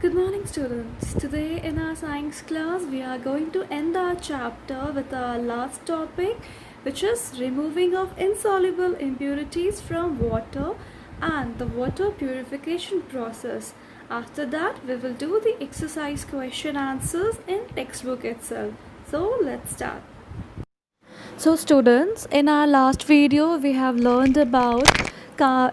Good morning, students. Today in our science class, we are going to end our chapter with our last topic, which is removing of insoluble impurities from water and the water purification process. After that, we will do the exercise question answers in textbook itself. So let's start. So students, in our last video we have learned about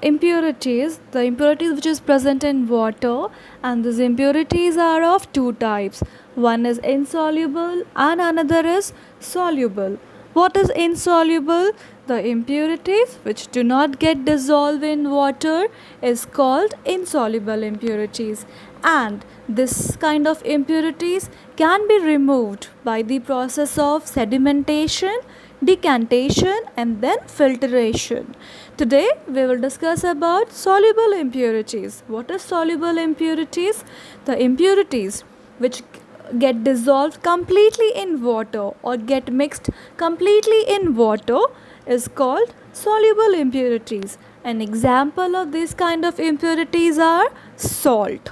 impurities, the impurities which is present in water, and these impurities are of two types. One is insoluble and another is soluble. What is insoluble? The impurities which do not get dissolved in water is called insoluble impurities, and this kind of impurities can be removed by the process of sedimentation, decantation and then filtration. Today we will discuss about soluble impurities. What is soluble impurities? The impurities which get dissolved completely in water or get mixed completely in water is called soluble impurities. An example of these kind of impurities are salt.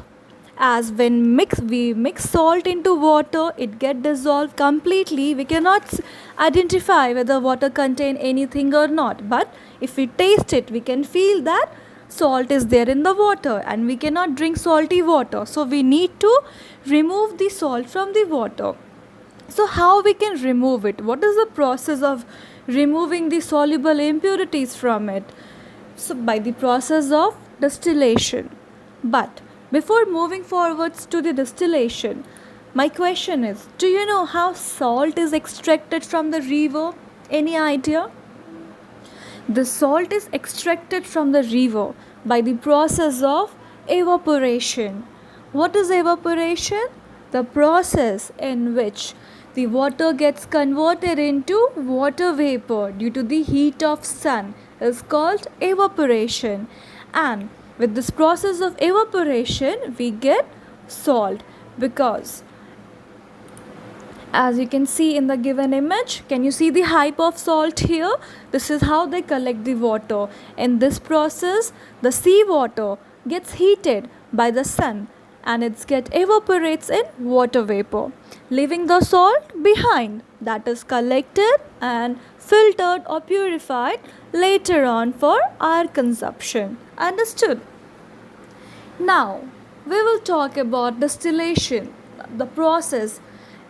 As when we mix salt into water, it get dissolved completely. We cannot identify whether water contain anything or not, but if we taste it, we can feel that salt is there in the water, and we cannot drink salty water, so we need to remove the salt from the water. So how we can remove it? What is the process of removing the soluble impurities from it? So by the process of distillation. But before moving forwards to the distillation, my question is, do you know how salt is extracted from the river? Any idea? The salt is extracted from the river by the process of evaporation. What is evaporation? The process in which the water gets converted into water vapor due to the heat of sun is called evaporation. And with this process of evaporation, we get salt, because as you can see in the given image, can you see the hype of salt here? This is how they collect the water. In this process, the sea water gets heated by the sun and it evaporates in water vapor, leaving the salt behind, that is collected and filtered or purified later on for our consumption. Understood? Now we will talk about distillation, the process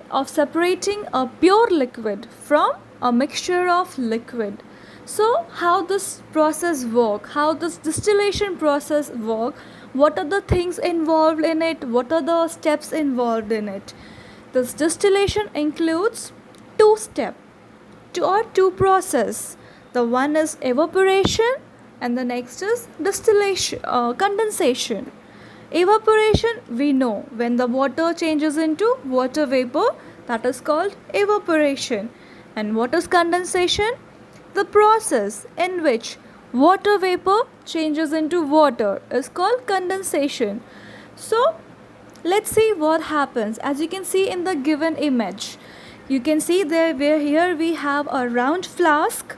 of separating a pure liquid from a mixture of liquid. So how this process work, how this distillation process work, what are the things involved in it, what are the steps involved in it? This distillation includes two steps two process. The one is evaporation and the next is distillation, condensation. Evaporation, we know, when the water changes into water vapor, that is called evaporation. And what is condensation? The process in which water vapor changes into water is called condensation. So let's see what happens. As you can see in the given image, you can see there where here we have a round flask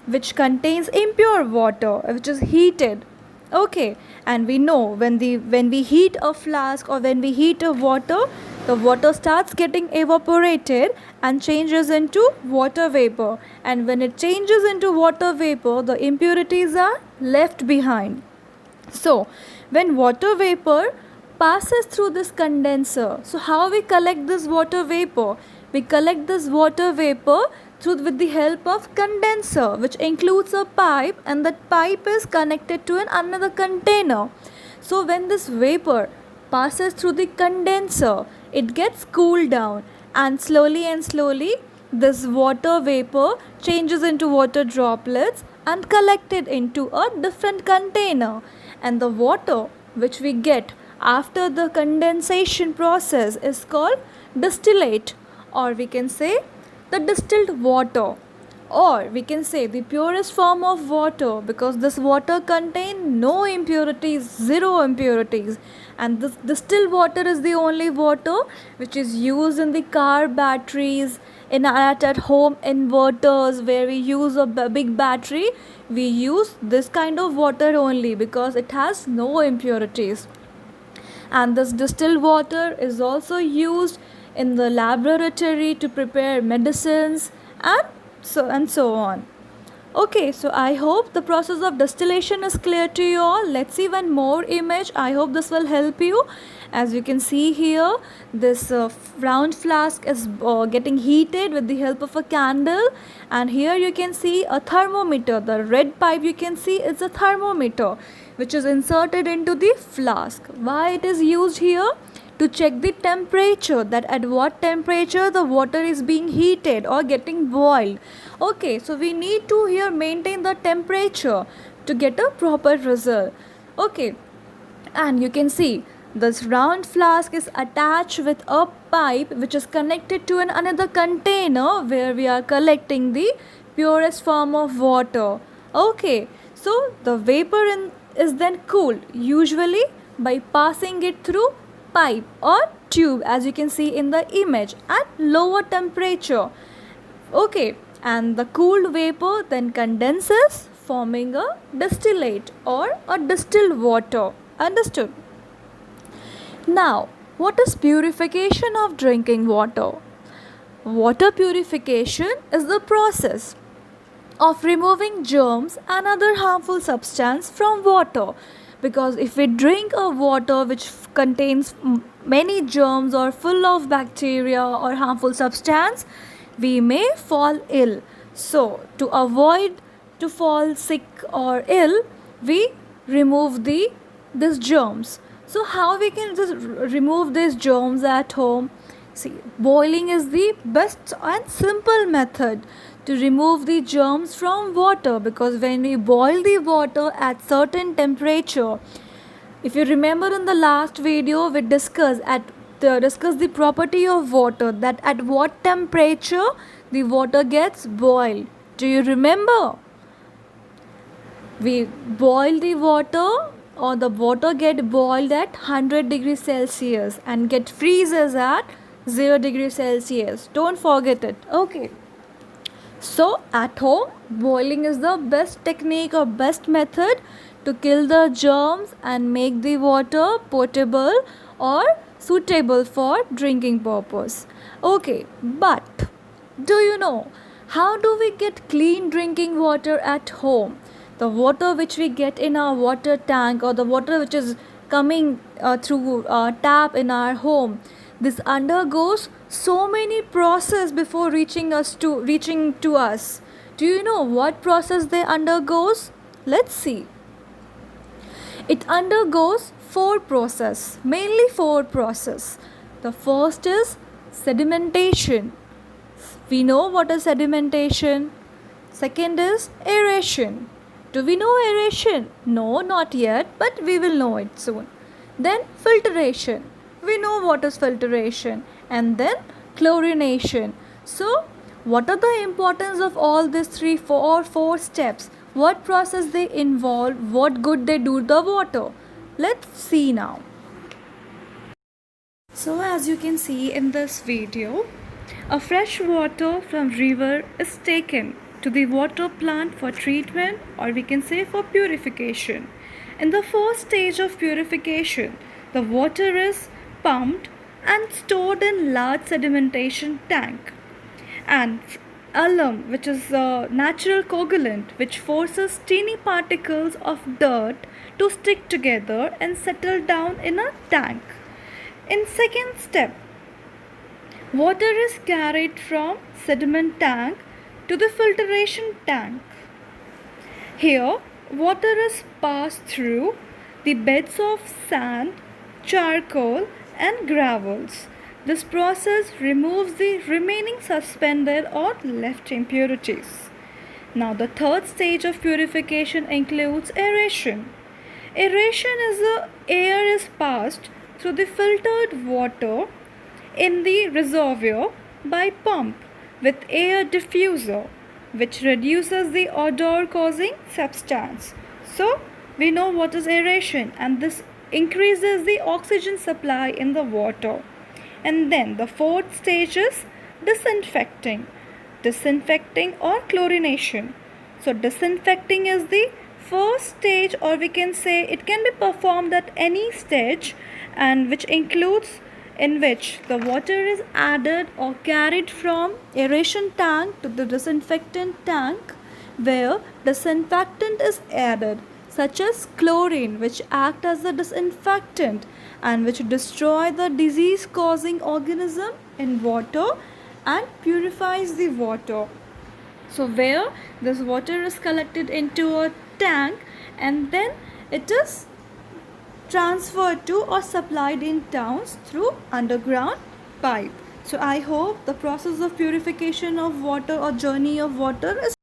which contains impure water which is heated. Okay, and we know when we heat a flask or when we heat a water, the water starts getting evaporated and changes into water vapor, and when it changes into water vapor, the impurities are left behind. So when water vapor passes through this condenser, so how we collect this water vapor? We collect this water vapor with the help of condenser, which includes a pipe, and that pipe is connected to another container. So when this vapor passes through the condenser, it gets cooled down, and slowly this water vapor changes into water droplets and collected into a different container. And the water which we get after the condensation process is called distillate, or we can say the distilled water, or we can say the purest form of water, because this water contains no impurities, zero impurities. And this distilled water is the only water which is used in the car batteries, at home inverters where we use a big battery. We use this kind of water only because it has no impurities. And this distilled water is also used in the laboratory to prepare medicines and so on. Okay, so I hope the process of distillation is clear to you all. Let's see one more image. I hope this will help you. As you can see here, this round flask is getting heated with the help of a candle, and here you can see a thermometer. The red pipe you can see is a thermometer which is inserted into the flask. Why it is used here? To check the temperature, that at what temperature the water is being heated or getting boiled. Okay, so we need to here maintain the temperature to get a proper result. Okay, and you can see this round flask is attached with a pipe which is connected to another container where we are collecting the purest form of water. Okay, so the vapor is then cooled, usually by passing it through pipe or tube, as you can see in the image, at lower temperature. Okay, and the cooled vapor then condenses, forming a distillate or a distilled water. Understood? Now, what is purification of drinking water? Water purification is the process of removing germs and other harmful substance from water, because if we drink a water which contains many germs or full of bacteria or harmful substance, we may fall ill. So to avoid to fall sick or ill, we remove these germs. So how we can just remove these germs at home? See, boiling is the best and simple method to remove the germs from water, because when we boil the water at certain temperature, if you remember in the last video we discussed the property of water, that at what temperature the water gets boiled. Do you remember? We boil the water, or the water get boiled at 100 degrees Celsius and get freezes at 0 degrees Celsius. Don't forget it. Okay. So at home, boiling is the best technique or best method to kill the germs and make the water potable or suitable for drinking purpose. Okay, but do you know how do we get clean drinking water at home? The water which we get in our water tank, or the water which is coming through tap in our home, this undergoes so many process before reaching to us. Do you know what process they undergoes? Let's see. It undergoes mainly four process. The first is sedimentation. We know what is sedimentation. Second is aeration. Do we know aeration? No, not yet, but we will know it soon. Then filtration. We know what is filtration. And then chlorination. So, what are the importance of all these four steps? What process they involve? What good they do to the water? Let's see now. So, as you can see in this video, a fresh water from river is taken to the water plant for treatment, or we can say for purification. In the first stage of purification, the water is pumped and stored in large sedimentation tank. And alum, which is a natural coagulant which forces teeny particles of dirt to stick together and settle down in a tank. In second step, water is carried from sediment tank to the filtration tank. Here, water is passed through the beds of sand, charcoal and gravels. This process removes the remaining suspended or left impurities. Now the third stage of purification includes aeration. Aeration is the air is passed through the filtered water in the reservoir by pump with air diffuser, which reduces the odor causing substance. So we know what is aeration, and this increases the oxygen supply in the water. And then the fourth stage is disinfecting or chlorination. So disinfecting is the first stage, or we can say it can be performed at any stage, and which includes in which the water is added or carried from aeration tank to the disinfectant tank, where disinfectant is added, such as chlorine, which act as the disinfectant and which destroy the disease causing organism in water and purifies the water. So where this water is collected into a tank and then it is transferred to or supplied in towns through underground pipe. So I hope the process of purification of water or journey of water is